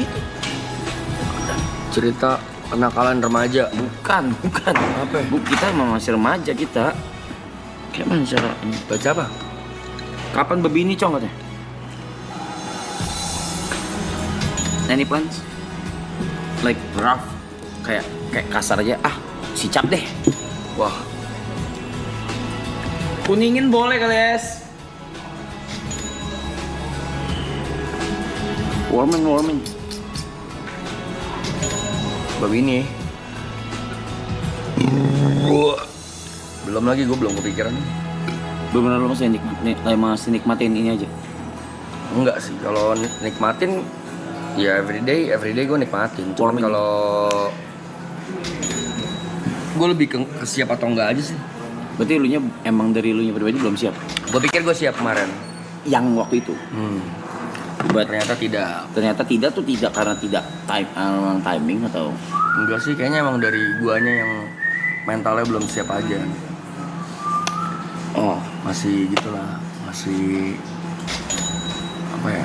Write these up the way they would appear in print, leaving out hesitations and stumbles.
itu. Cerita kenakalan remaja. Bukan. Apa? Kita masih remaja kita. Kayak mana cara ini? Baca apa? Kapan babi ini cong katanya? Any plans? Like rough, kayak kasar aja. Sicap deh. Wah, Kuningin boleh kali es. Warming. babi ini. Belum lagi, gue belum kepikiran. Bener-bener lo masih nikmatin ini aja. Enggak sih, kalau nikmatin ya everyday gue nikmatin. Cuman kalau gue lebih ke siap atau enggak aja sih. Berarti elunya emang dari elunya pribadi belum siap. Gue pikir gue siap kemarin. Yang waktu itu. But Ternyata tidak. tidak karena tidak timing atau Enggak sih, kayaknya emang dari guanya yang mentalnya belum siap aja. Masih gitulah, masih apa ya?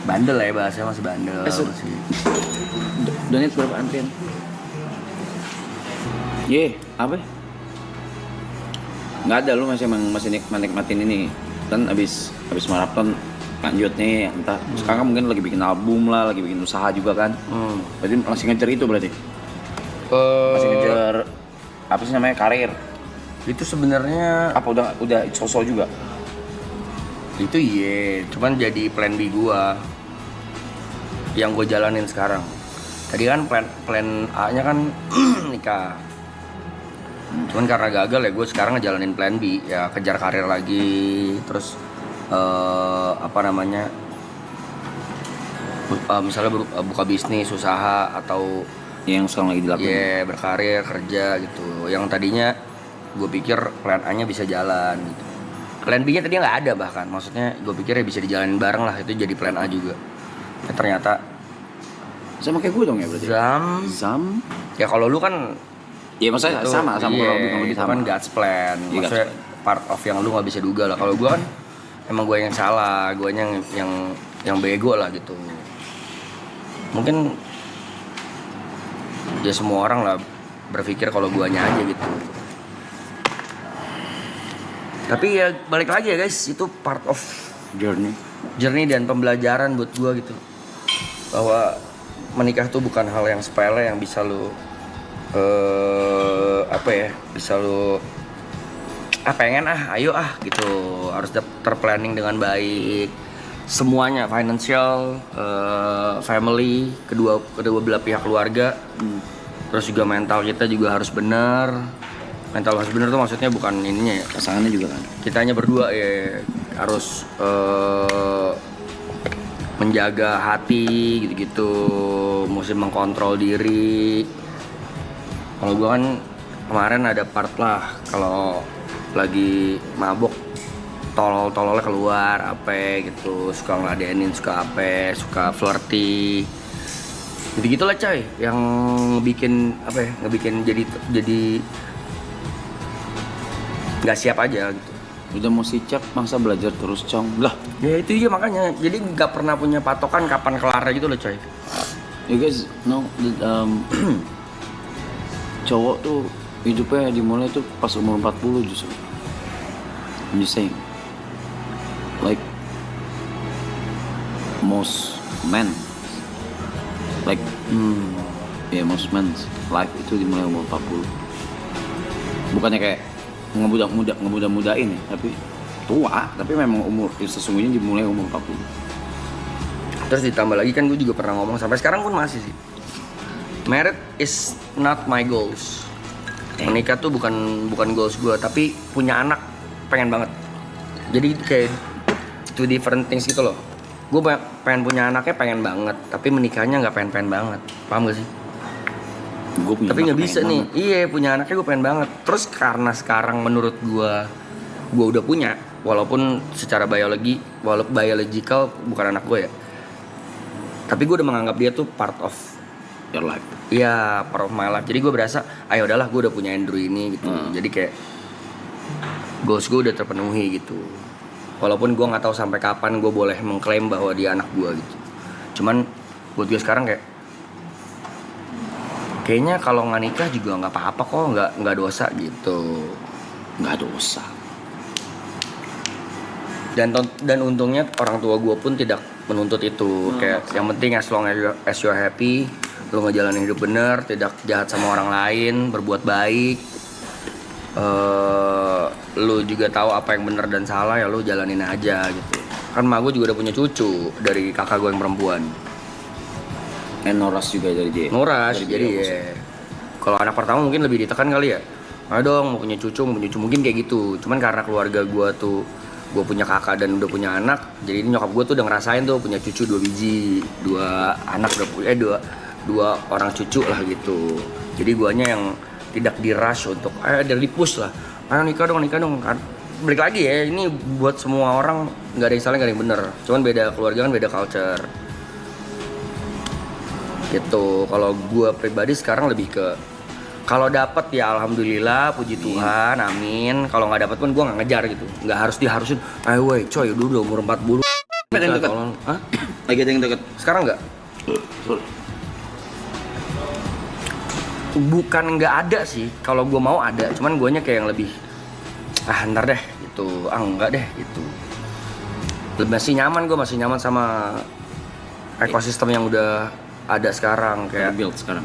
Bandel lah ya bahasanya, masih bandel. Masih. donate berapa antrian? Apa? Nggak ada, lu masih nikmatin ini kan abis maraton lanjut nih entah sekarang mungkin lagi bikin album lah, lagi bikin usaha juga kan. Berarti masih ngejar itu berarti masih ngejar apa sih namanya, karir Itu sebenarnya apa udah sosok juga? itu cuman jadi plan B gua yang gue jalanin sekarang. Tadi kan plan A-nya kan nikah. Cuman karena gagal ya gue sekarang ngejalanin plan B, ya kejar karir lagi, terus misalnya buka bisnis, usaha, atau Yang sekarang lagi dilakukan. berkarir, kerja gitu. Yang tadinya gue pikir plan A-nya bisa jalan gitu. Plan B-nya tadi nggak ada bahkan. Maksudnya gue pikir ya bisa dijalanin bareng lah, itu jadi plan A juga. Ya, ternyata Sama kayak gue dong ya berarti. Zam. ya kalau lu kan Ya maksudnya itu, sama kurang lebih itu sama. kan God's plan. Iya, Maksudnya part of yang lu nggak bisa duga lah. Kalau gue kan emang gue yang salah, gue yang bego lah gitu. Mungkin ya semua orang lah berpikir kalau guanya aja gitu. Tapi ya balik lagi ya guys, itu part of journey dan pembelajaran buat gua gitu. Bahwa menikah tuh bukan hal yang sepele yang bisa lu bisa lu pengen ayo gitu. Harus terplanning dengan baik. Semuanya, financial, family, kedua belah pihak keluarga. Terus juga mental kita juga harus benar. Mental harus benar tuh maksudnya bukan ininya ya, Pasangannya juga kan. kitanya berdua ya harus menjaga hati gitu-gitu, mesti mengkontrol diri. Kalau gua kan kemarin ada part lah, kalau lagi mabok tololnya keluar apa gitu, suka ngeladenin, suka flirty gitu lah coy, yang ngebikin jadi nggak siap aja gitu. Udah mau sicap masa belajar terus cong lah. Ya itu dia makanya, jadi nggak pernah punya patokan kapan kelar gitu loh coy. You guys know that, cowok tuh hidupnya dimulai tuh pas umur 40 justru. I'm just saying, like most men, like most men's life itu dimulai umur 40. Bukannya kayak ngemuda-mudain ya, tapi tua, tapi memang umur sesungguhnya dimulai umur 40. Terus ditambah lagi kan gue juga pernah ngomong, sampai sekarang pun masih sih, married is not my goals. Menikah tuh bukan goals gue, tapi punya anak pengen banget. Jadi kayak two different things gitu loh. Gue pengen punya anaknya pengen banget, tapi menikahnya nggak pengen banget. Paham gak sih? Tapi nggak bisa nih. Iya, punya anaknya gue pengen banget. Terus karena sekarang menurut gue udah punya, walaupun secara biological bukan anak gue ya, tapi gue udah menganggap dia tuh part of your life. Iya, part of my life. Jadi gue berasa, ayo udahlah gue udah punya Andrew ini gitu. Jadi kayak goals gue udah terpenuhi gitu. Walaupun gue nggak tahu sampai kapan gue boleh mengklaim bahwa dia anak gue gitu. Cuman buat gue sekarang kayaknya kalau nggak nikah juga nggak apa-apa kok, nggak dosa gitu. Nggak dosa. Dan untungnya orang tua gue pun tidak menuntut itu. Kayak yang penting as long as you're happy, lu ngejalanin hidup bener, tidak jahat sama orang lain, berbuat baik, lu juga tahu apa yang benar dan salah, ya lu jalanin aja gitu. Kan emak gue juga udah punya cucu dari kakak gue yang perempuan. Noras juga dari dia. Noras, Dari jadi dia, ya. Kalau anak pertama mungkin lebih ditekan kali ya. Ayo dong mau punya cucu mungkin kayak gitu. Cuman karena keluarga gue tuh, gue punya kakak dan udah punya anak, jadi nyokap gue tuh udah ngerasain tuh punya cucu 2 biji, 2 anak udah punya, dua orang cucu lah gitu. Jadi guanya yang tidak di-rush untuk dari push lah. Ayo nikah dong. Balik lagi ya, ini buat semua orang nggak ada yang salah, nggak ada yang bener. Cuman beda keluarga kan, beda culture. Gitu. Kalau gue pribadi sekarang lebih ke kalau dapat ya alhamdulillah, puji Tuhan, amin. Kalau nggak dapat pun gue nggak ngejar gitu, nggak harus diharusin. Ayo woi, coy, dulu umur 40. Ada yang deket. Hah? Lagi ada yang deket. Sekarang nggak? Bukan nggak ada sih. Kalau gue mau ada, cuman guanya kayak yang lebih ntar deh gitu. Enggak deh gitu. Masih nyaman sama ekosistem yang udah ada sekarang kayak build sekarang.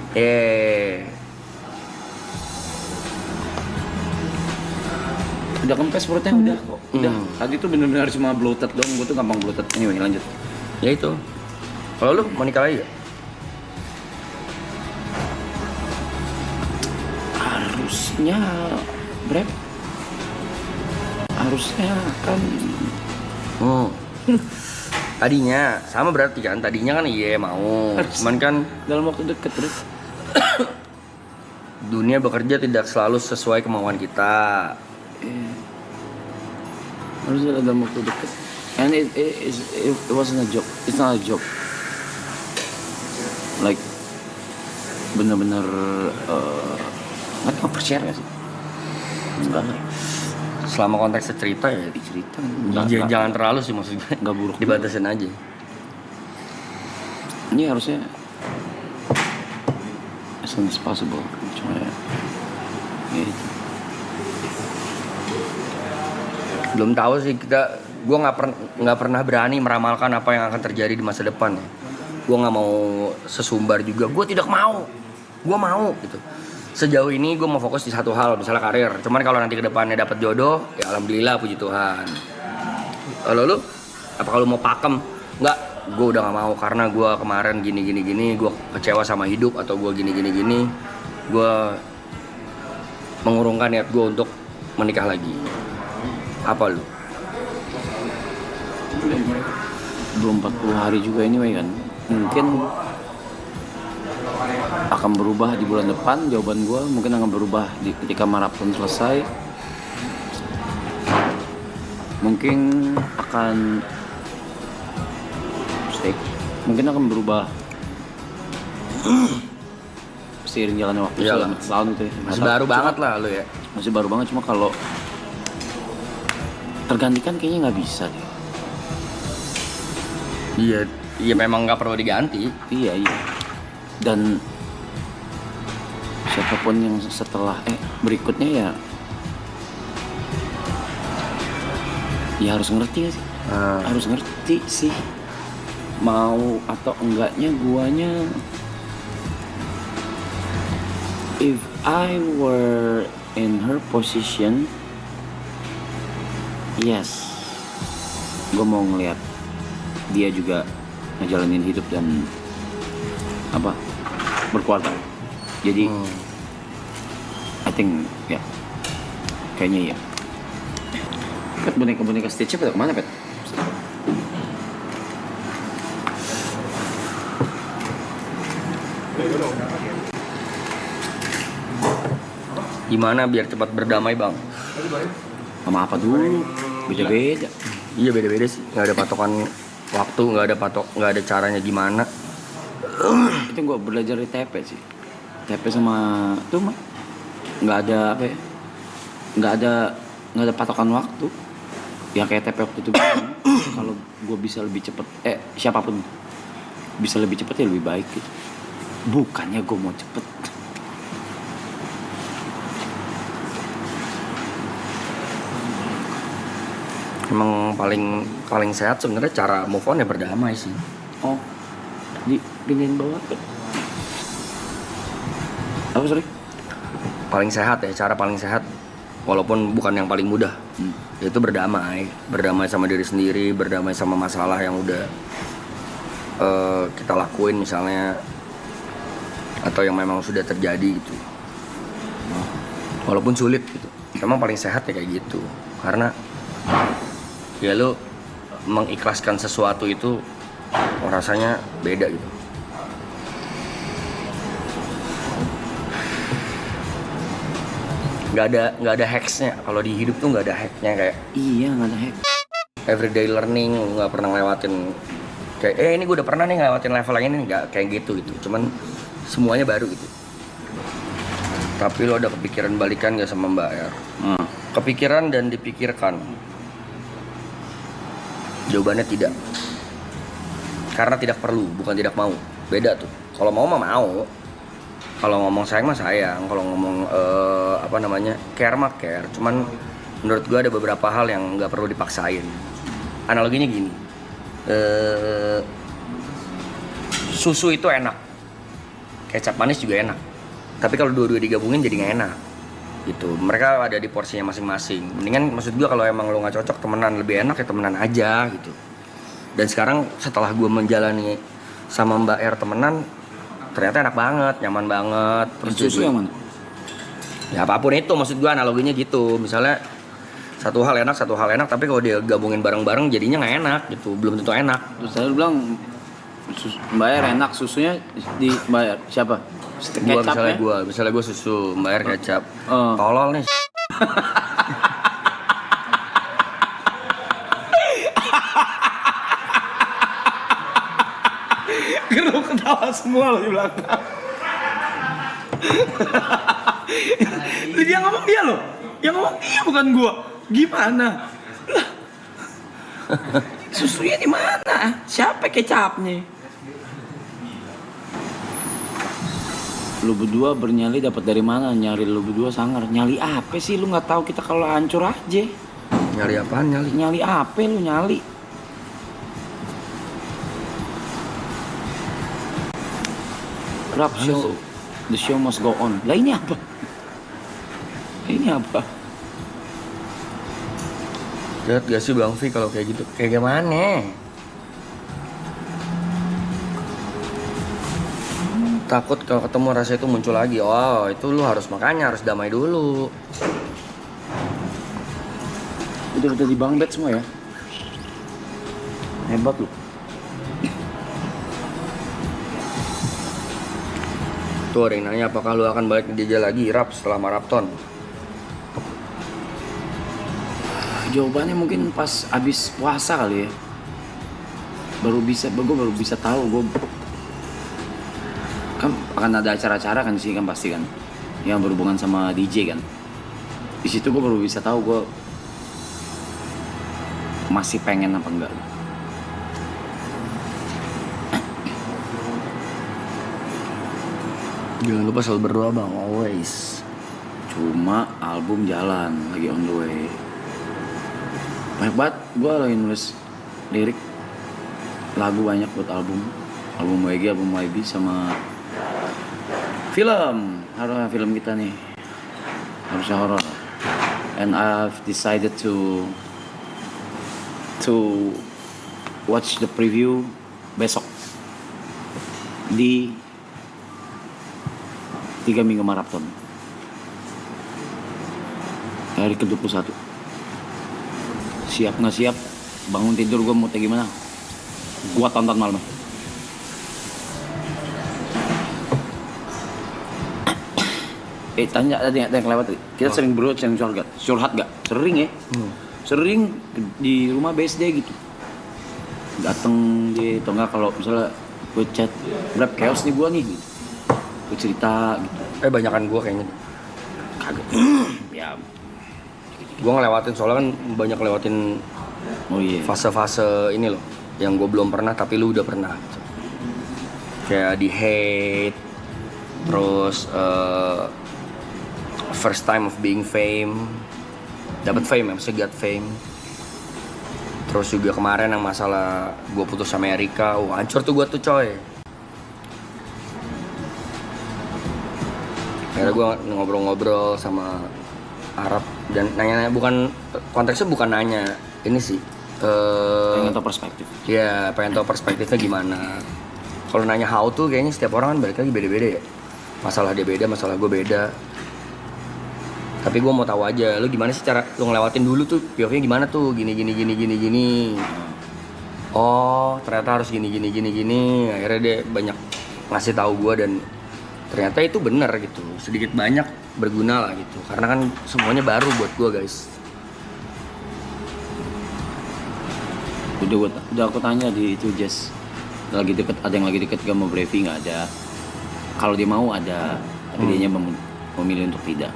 Udah kempes perutnya, udah kok. Udah. Tadi tuh bener-bener cuma bloated doang, gue tuh gampang bloated. Anyway, lanjut. Ya itu. Kalau lu mau nikah lagi gak? Harusnya Brep. Harusnya kan Tadinya sama berarti kan. Tadinya kan iya mau. Cuman kan dalam waktu deket, Brep. dunia bekerja tidak selalu sesuai kemauan kita. Harusnya dalam waktu deket. And it wasn't a joke. It's not a joke. Like bener-bener nggak percaya gak sih? Enggak lah. Selama konteksnya cerita ya Cerita jangan terlalu sih, maksud gue. nggak buruk. Dibatasin aja. Ini harusnya as soon as possible. Cuma ya itu. Belum tahu sih gue nggak pernah berani meramalkan apa yang akan terjadi di masa depan ya. Gue nggak mau sesumbar juga. Gue tidak mau. Gue mau gitu. Sejauh ini gue mau fokus di satu hal, misalnya karir. Cuman kalau nanti kedepannya dapat jodoh, ya alhamdulillah, puji Tuhan. Kalau lu, apa kalau mau pakem? Nggak, gue udah nggak mau karena gue kemarin gini, gue kecewa sama hidup atau gue gini. Gue mengurungkan niat gue untuk menikah lagi. Apa lu? Belum 40 hari juga anyway kan. Mungkin akan berubah di bulan depan. Jawaban gue mungkin akan berubah ketika maraton selesai. Mungkin akan berubah seiring jalannya waktu. Iyalah. Tahun itu ya. Masih baru banget lah lu ya. Masih baru banget, cuma kalau tergantikan kayaknya nggak bisa deh. Iya memang nggak perlu diganti. Iya. Dan siapapun yang setelah berikutnya ya harus ngerti gak sih? Harus ngerti sih, mau atau enggaknya guanya. If I were in her position, yes, gue mau ngeliat dia juga ngejalanin hidup dan berkeluarga. Jadi I think ya, kayaknya ya. Pet, boneka Stitch pada kemana, Pet? Gimana biar cepat berdamai, Bang? Sama apa dulu? Beda-beda. Iya beda-beda sih. Nggak ada patokan waktu, nggak ada caranya gimana. Itu gue belajar di TP sih. TP sama tuh mah nggak ada nggak ada patokan waktu. Ya kayak TP waktu itu. Kalau gue bisa lebih cepet, siapapun bisa lebih cepat ya lebih baik gitu. Bukannya gue mau cepet. Emang paling sehat sebenarnya cara move on ya berdamai sih. Oh, dipindahin bawah. Apa sorry? Paling sehat ya, cara paling sehat walaupun bukan yang paling mudah. Yaitu berdamai sama diri sendiri, berdamai sama masalah yang udah kita lakuin misalnya, atau yang memang sudah terjadi gitu. Walaupun sulit gitu. Emang paling sehat ya kayak gitu. Karena ya lu mengikhlaskan sesuatu itu rasanya beda gitu. Nggak ada hacksnya. Kalau di hidup tuh nggak ada hacknya kayak Iya, nggak ada hack. everyday learning. Lu nggak pernah ngelewatin kayak ini gue udah pernah nih ngelewatin level yang ini, nggak kayak gitu. Cuman semuanya baru gitu. Tapi lo ada kepikiran balikan gak sama Mbak R? Kepikiran dan dipikirkan. Jawabannya tidak. Karena tidak perlu, bukan tidak mau. Beda tuh. Kalau mau mah mau. Kalau ngomong sayang mah sayang. Kalau ngomong care mah care. Cuman menurut gue ada beberapa hal yang nggak perlu dipaksain. Analoginya gini. Susu itu enak. Kecap manis juga enak. Tapi kalau dua-dua digabungin jadi nggak enak. Gitu. Mereka ada di porsinya masing-masing. Mendingan maksud gue kalau emang lo nggak cocok temenan lebih enak ya temenan aja gitu. Dan sekarang setelah gue menjalani sama Mbak R temenan, ternyata enak banget, nyaman banget. Terus Susu yang mana? Ya apapun itu, maksud gue analoginya gitu. Misalnya satu hal enak, tapi kalau dia gabungin bareng-bareng jadinya nggak enak gitu, belum tentu enak. Terus saya bilang bayar enak, susunya dibayar siapa? Misalnya gue susu, Mbak R kecap. Oh. Tolol nih. Geruk ketawa semua loh di belakang. Dia ngomong dia loh. Yang ngomong dia bukan gua. Gimana? Lah. Susunya di mana? Siapa kecapnya? Lu berdua bernyali dapat dari mana? Nyari lu berdua sangar. Nyali apa sih? Lu nggak tahu kita kalau hancur aja. Nyari apaan nyali? Nyali apa lu nyali? Rap show, the show must go on. Lah ini apa? Ini apa? Lihat gak sih Bang V kalau kayak gitu? Kayak gimana? Takut kalau ketemu rasa itu muncul lagi. Oh, itu lu harus harus damai dulu. Udah di Bang Bet semua ya? Hebat lu. Tuh ada yang nanya apakah lu akan balik ke DJ lagi rap setelah maraton? Jawabannya mungkin pas abis puasa kali ya. Gue baru bisa tahu gue kan akan ada acara-acara kan di sini kan pasti kan yang berhubungan sama DJ kan. Di situ gue baru bisa tahu gue masih pengen apa enggak. Jangan lupa selalu berdoa Bang, always. Cuma album jalan lagi on the way. Banyak banget gue lagi nulis lirik lagu banyak buat album WG, album YB sama film film kita nih harusnya horror. And I've decided to watch the preview besok di 3 minggu maraton hari ke-21. Siap nggak siap bangun tidur gue mau kayak gimana gue tonton malam. Tanya tadi yang kelewat tadi. Kita sering sering curhat gak? Sering ya. Sering di rumah BSD gitu. Dateng dia atau enggak kalau misalnya gue chat berapa chaos nih gue nih gitu. Gue cerita gitu. Banyakan gue kayaknya. Kagak. Ya. Gue ngelewatin soalnya kan banyak lewatin Oh iya. fase-fase ini loh yang gue belum pernah tapi lu udah pernah gitu. kayak di hate, terus first time of being fame, dapat fame ya, maksudnya got fame. Terus juga kemarin yang masalah gue putus sama Erika, hancur tuh gue tuh coy. Akhirnya gue ngobrol-ngobrol sama Arab dan nanya, bukan konteksnya bukan nanya ini sih. Pengen tahu perspektif. Ya, pengen tahu perspektifnya gimana. Kalau nanya how to, kayaknya setiap orang kan balik lagi beda-beda ya. Masalah dia beda, masalah gue beda. Tapi gue mau tahu aja, lu gimana sih cara lu ngelewatin dulu tuh, POV-nya gimana tuh, gini. Oh, ternyata harus gini. Akhirnya dia banyak ngasih tahu gue dan ternyata itu benar gitu. Sedikit banyak berguna lah gitu. Karena kan semuanya baru buat gue, guys. Udah aku tanya di itu Jess, ada yang lagi deket gak mau Brevi, nggak ada. Kalau dia mau ada, tapi dianya memilih untuk tidak.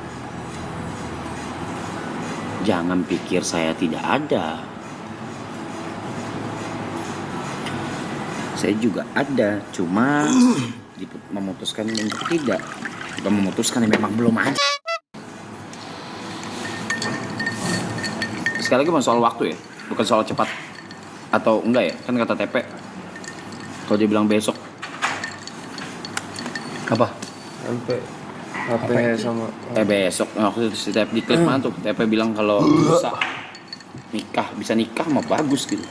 Jangan pikir saya tidak ada, saya juga ada, cuma memutuskan untuk tidak. Bukan memutuskan, memang belum ada. Sekali lagi soal waktu ya, bukan soal cepat atau enggak ya. Kan kata TP, kalau dia bilang besok, Apa? sampai HP sama besok, waktu itu si TP di klip mana tuh, TP bilang kalau bisa nikah mah bagus gitu.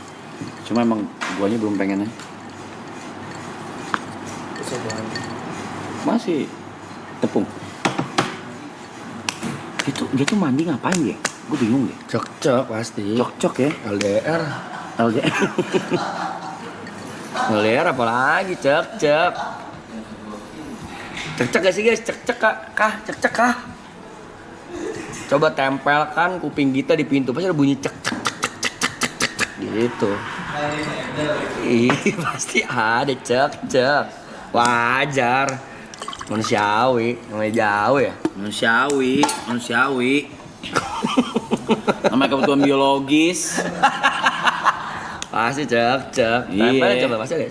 Cuma emang guanya belum pengennya. Masih tepung. Dia tuh mandi ngapain ya? Gue bingung deh. Cok pasti. Cok ya. LDR. LDR apalagi cek. Cek gak sih guys? Cek kah? Coba tempelkan kuping kita di pintu, pasti ada bunyi cek gitu. Ih, pasti ada cek. Wajar. Manusiawi, namanya jauh ya. Manusiawi. Namanya kebutuhan biologis. Pasti cek. Iya. Tempelnya coba pasti ada.